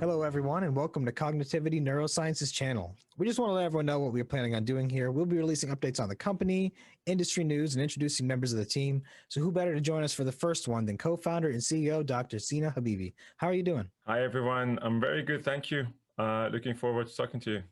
Hello, everyone, and welcome to Cognitivity Neurosciences channel. We just want to let everyone know what we're planning on doing here. We'll be releasing updates on the company, industry news, and introducing members of the team. So who better to join us for the first one than co-founder and CEO, Dr. Sina Habibi. How are you doing? Hi, everyone. I'm very good. Thank you. Looking forward to talking to you.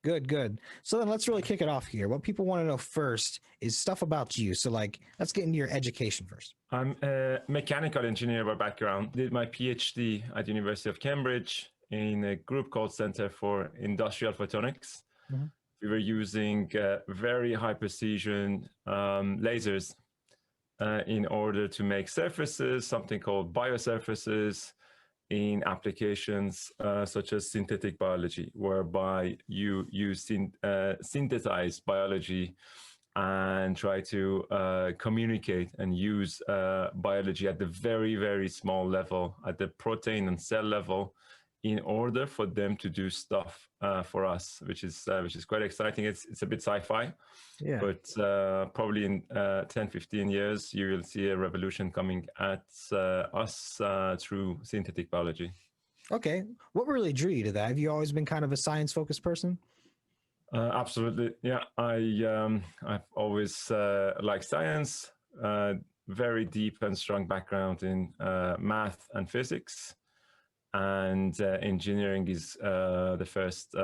Good, good. So then let's really kick it off here. What people want to know first is stuff about you. So let's get into your education first. I'm a mechanical engineer by background. Did my PhD at the University of Cambridge in a group called Center for Industrial Photonics. Mm-hmm. We were using very high precision lasers in order to make surfaces, something called biosurfaces, in applications such as synthetic biology, whereby you synthesize biology and try to communicate and use biology at the very, very small level, at the protein and cell level, in order for them to do stuff for us, which is quite exciting. It's a bit sci-fi, yeah. But probably in 10, 15 years, you will see a revolution coming at us through synthetic biology. Okay. What really drew you to that? Have you always been kind of a science-focused person? Absolutely. Yeah. I've always liked science, very deep and strong background in math and physics. And engineering is the first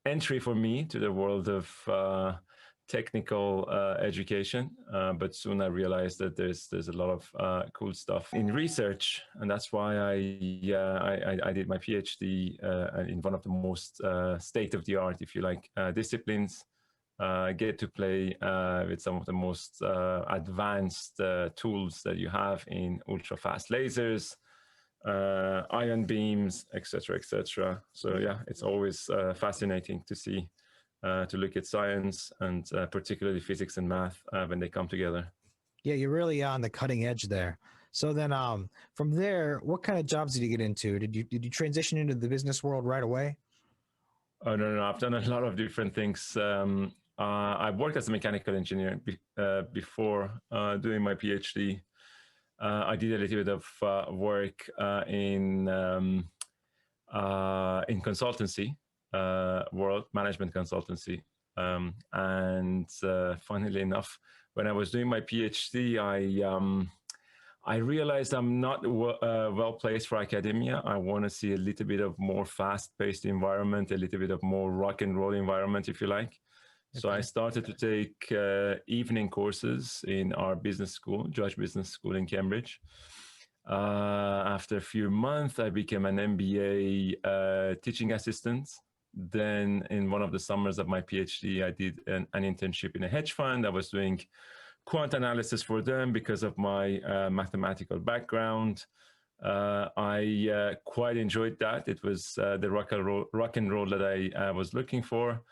entry for me to the world of technical education. But soon I realized that there's a lot of cool stuff in research, and that's why I did my PhD in one of the most state-of-the-art, if you like, disciplines. Get to play with some of the most advanced tools that you have in ultra-fast lasers, ion beams, etc., etc. So yeah, it's always fascinating to see, to look at science and particularly physics and math when they come together. Yeah, you're really on the cutting edge there. So then, from there, what kind of jobs did you get into? Did you transition into the business world right away? Oh no, I've done a lot of different things. I worked as a mechanical engineer before doing my PhD. I did a little bit of work in consultancy world, management consultancy, and funnily enough, when I was doing my PhD, I realized I'm not well placed for academia. I want to see a little bit of more fast-paced environment, a little bit of more rock and roll environment, if you like. Okay. So I started to take evening courses in our business school, Judge Business School in Cambridge. After a few months, I became an MBA teaching assistant. Then in one of the summers of my PhD, I did an internship in a hedge fund. I was doing quant analysis for them because of my mathematical background. I quite enjoyed that. It was the rock and roll that I was looking for.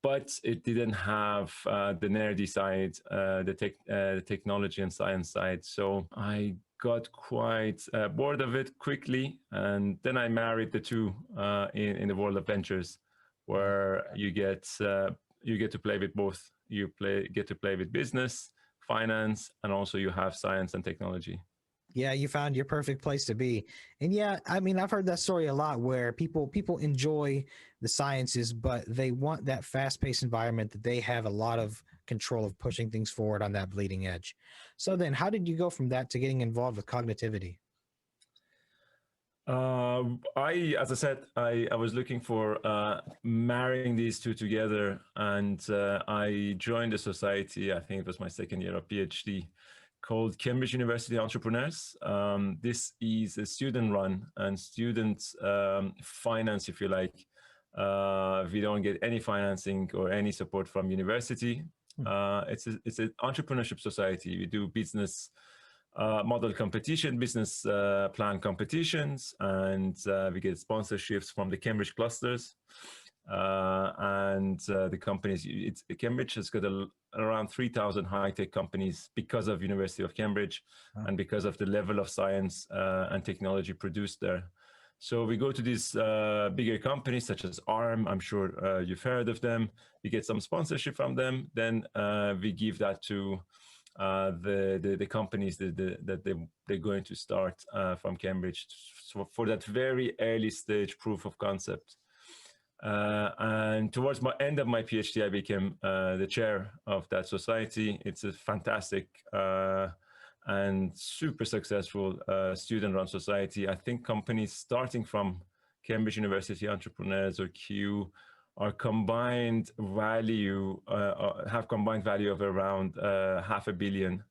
But it didn't have the nerdy side, the technology and science side. So I got quite bored of it quickly. And then I married the two in the world of ventures, where you get to play with both. You get to play with business, finance, and also you have science and technology. Yeah, you found your perfect place to be. And yeah, I mean, I've heard that story a lot where people enjoy the sciences, but they want that fast-paced environment that they have a lot of control of pushing things forward on that bleeding edge. So then how did you go from that to getting involved with Cognitivity? As I said, I was looking for marrying these two together, and I joined a society. I think it was my second year of PhD, called Cambridge University Entrepreneurs. This is a student-run and student finance, if you like. We don't get any financing or any support from university. It's an entrepreneurship society. We do business model competition, business plan competitions, and we get sponsorships from the Cambridge clusters. And the companies, Cambridge has got around 3,000 high-tech companies because of University of Cambridge. Wow. And because of the level of science and technology produced there. So we go to these bigger companies such as ARM. I'm sure you've heard of them. We get some sponsorship from them. Then we give that to the companies that they're going to start from Cambridge for that very early stage proof of concept. And towards my end of my PhD, I became the chair of that society. It's a fantastic and super successful student-run society. I think companies starting from Cambridge University entrepreneurs or Q are combined value have combined value of around £500 million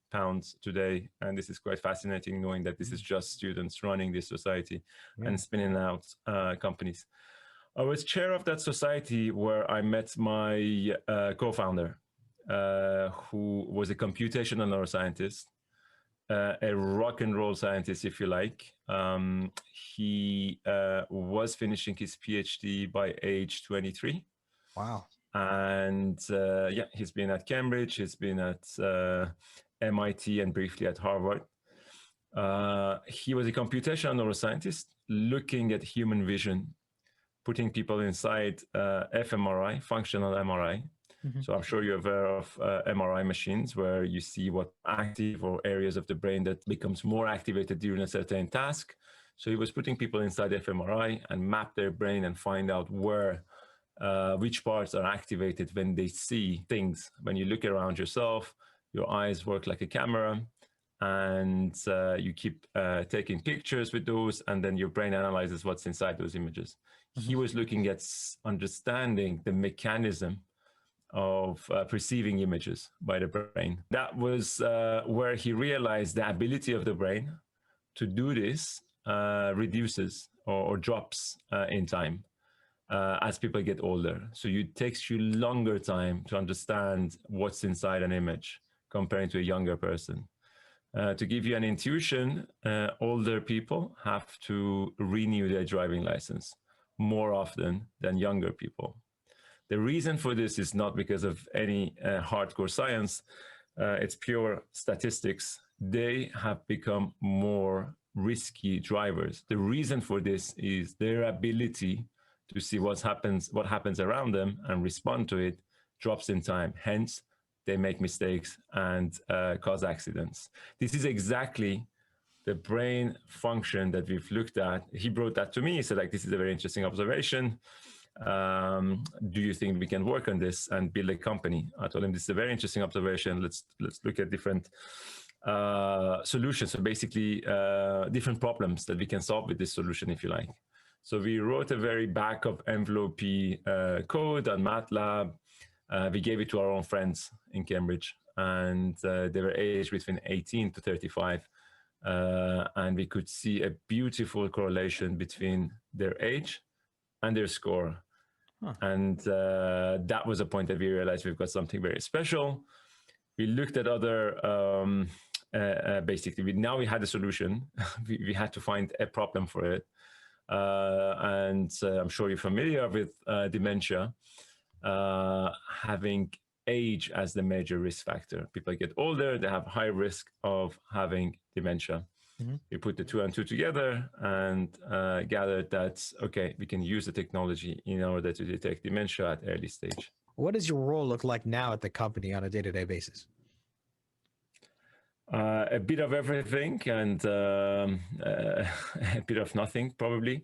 today, and this is quite fascinating knowing that this is just students running this society and spinning out companies. I was chair of that society where I met my co-founder, who was a computational neuroscientist, a rock and roll scientist, if you like. He was finishing his PhD by age 23. Wow. And yeah, he's been at Cambridge, he's been at MIT and briefly at Harvard. He was a computational neuroscientist looking at human vision, putting people inside fMRI, functional MRI. So I'm sure you're aware of MRI machines where you see what active or areas of the brain that becomes more activated during a certain task. So he was putting people inside fMRI and map their brain and find out where, which parts are activated when they see things. When you look around yourself, your eyes work like a camera, and you keep taking pictures with those, and then your brain analyzes what's inside those images. He was looking at understanding the mechanism of perceiving images by the brain. That was where he realized the ability of the brain to do this reduces or drops in time as people get older. So it takes you longer time to understand what's inside an image comparing to a younger person. To give you an intuition, older people have to renew their driving license more often than younger people. The reason for this is not because of any hardcore science, it's pure statistics. They have become more risky drivers. The reason for this is their ability to see what happens around them and respond to it drops in time. Hence, they make mistakes and cause accidents. This is exactly the brain function that we've looked at. He brought that to me. He said, like, this is a very interesting observation. Do you think we can work on this and build a company? I told him, this is a very interesting observation. Let's look at different solutions. So basically, different problems that we can solve with this solution, if you like. So we wrote a very back of envelope code on MATLAB. We gave it to our own friends in Cambridge, and they were aged between 18 to 35. And we could see a beautiful correlation between their age and their score. And that was a point that we realized we've got something very special. We looked at other, basically, now we had a solution. we had to find a problem for it. And I'm sure you're familiar with dementia, having age as the major risk factor. People get older, they have high risk of having dementia. We put the two and two together and gathered that, okay, we can use the technology in order to detect dementia at early stage. What does your role look like now at the company on a day-to-day basis? A bit of everything and a bit of nothing, probably.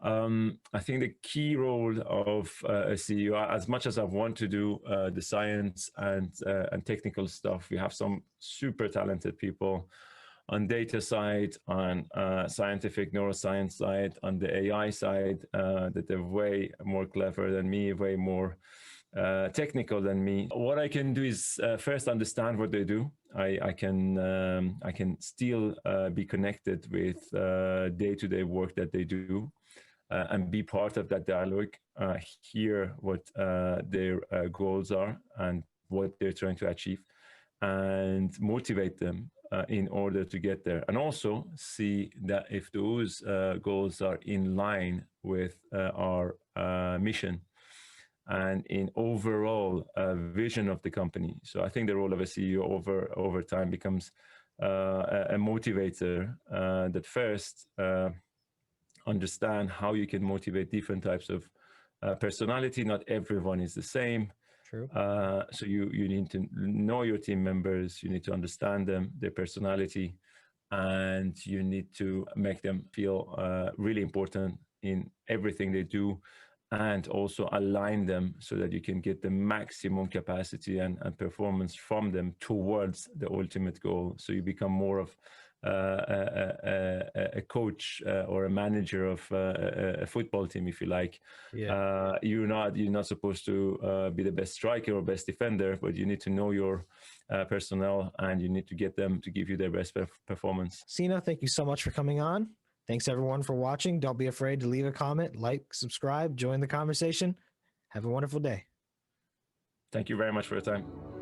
I think the key role of a CEO, as much as I want to do the science and technical stuff, we have some super talented people on data side, on scientific neuroscience side, on the AI side, that are way more clever than me, way more technical than me. What I can do is first understand what they do. I can still be connected with day-to-day work that they do. And be part of that dialogue, hear what their goals are and what they're trying to achieve, and motivate them in order to get there. And also see that if those goals are in line with our mission and in overall vision of the company. So I think the role of a CEO over time becomes a motivator that first understand how you can motivate different types of personality. Not everyone is the same. True. So you need to know your team members, you need to understand them, their personality, and you need to make them feel really important in everything they do, and also align them so that you can get the maximum capacity and performance from them towards the ultimate goal. So you become more of a coach or a manager of a football team, if you like. Yeah. You're not supposed to be the best striker or best defender, but you need to know your personnel, and you need to get them to give you their best performance. Sina, thank you so much for coming on. Thanks everyone for watching. Don't be afraid to leave a comment, like, subscribe, join the conversation. Have a wonderful day. Thank you very much for your time.